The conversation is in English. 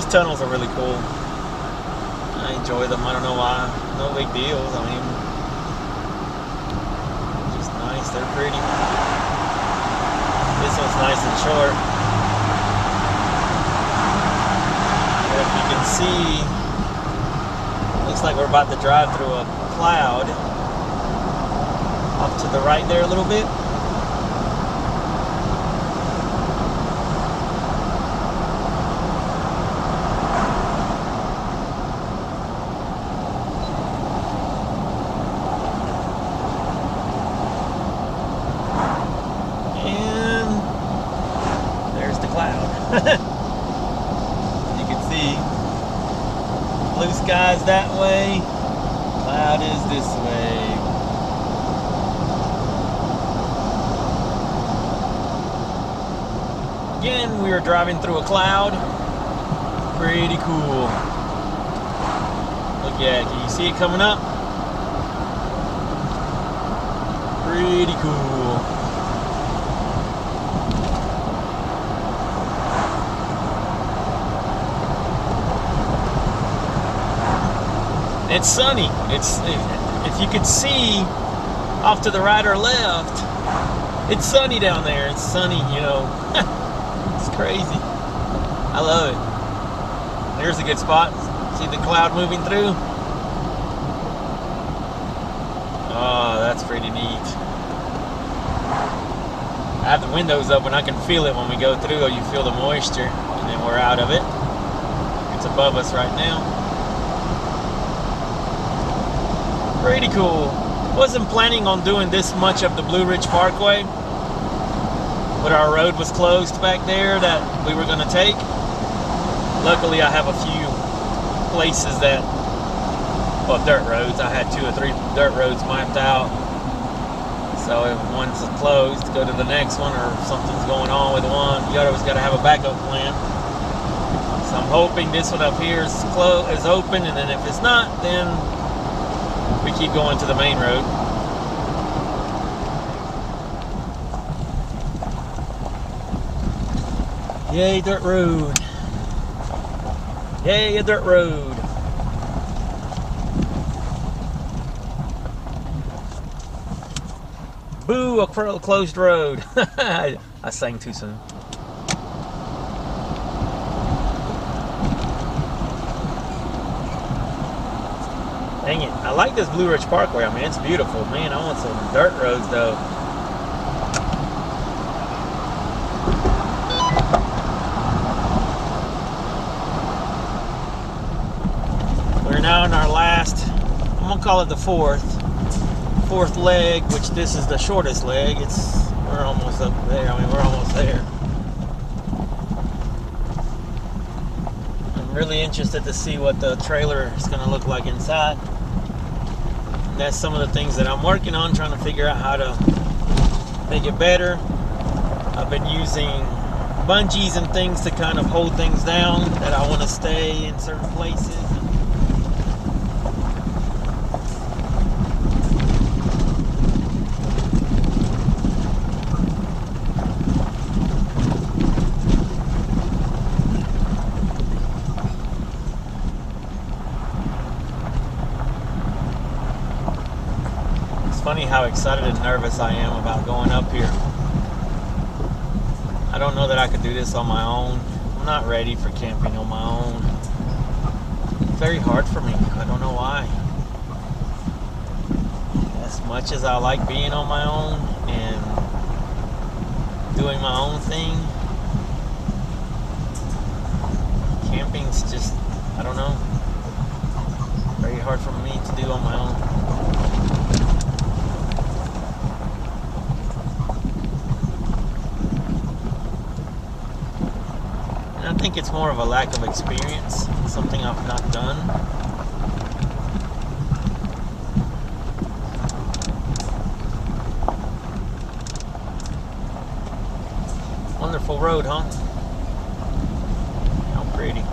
tunnels are really cool. I enjoy them. I don't know why. No big deals. I mean, just nice. They're pretty. This one's nice and short. But if you can see, looks like we're about to drive through a cloud. Off to the right there a little bit. You can see blue skies that way, cloud is this way. Again, we are driving through a cloud. Pretty cool. Look at it. Can you see it coming up? Pretty cool. It's sunny. If you could see off to the right or left, it's sunny down there. It's sunny, you know. It's crazy. I love it. There's a good spot. See the cloud moving through? Oh, that's pretty neat. I have the windows open. I can feel it when we go through. You feel the moisture, and then we're out of it. It's above us right now. Pretty cool. Wasn't planning on doing this much of the Blue Ridge Parkway, but our road was closed back there that we were going to take. Luckily, I have a few places that, well, dirt roads. I had 2 or 3 dirt roads mapped out. So if one's closed, go to the next one, or something's going on with one, you always got to have a backup plan. So I'm hoping this one up here is open, and then if it's not, then we keep going to the main road. Yay, dirt road. Yay, a dirt road. Boo, a closed road. I sang too soon. Dang it. I like this Blue Ridge Parkway. I mean, it's beautiful. Man, I want some dirt roads, though. We're now in our last, I'm going to call it the fourth leg, which this is the shortest leg. We're almost up there. I mean, we're almost there. I'm really interested to see what the trailer is going to look like inside. That's some of the things that I'm working on, trying to figure out how to make it better. I've been using bungees and things to kind of hold things down that I want to stay in certain places. Funny how excited and nervous I am about going up here. I don't know that I could do this on my own. I'm not ready for camping on my own. It's very hard for me. I don't know why. As much as I like being on my own and doing my own thing, camping's just, I don't know, very hard for me to do on my own. I think it's more of a lack of experience, something I've not done. Wonderful road, huh? How pretty.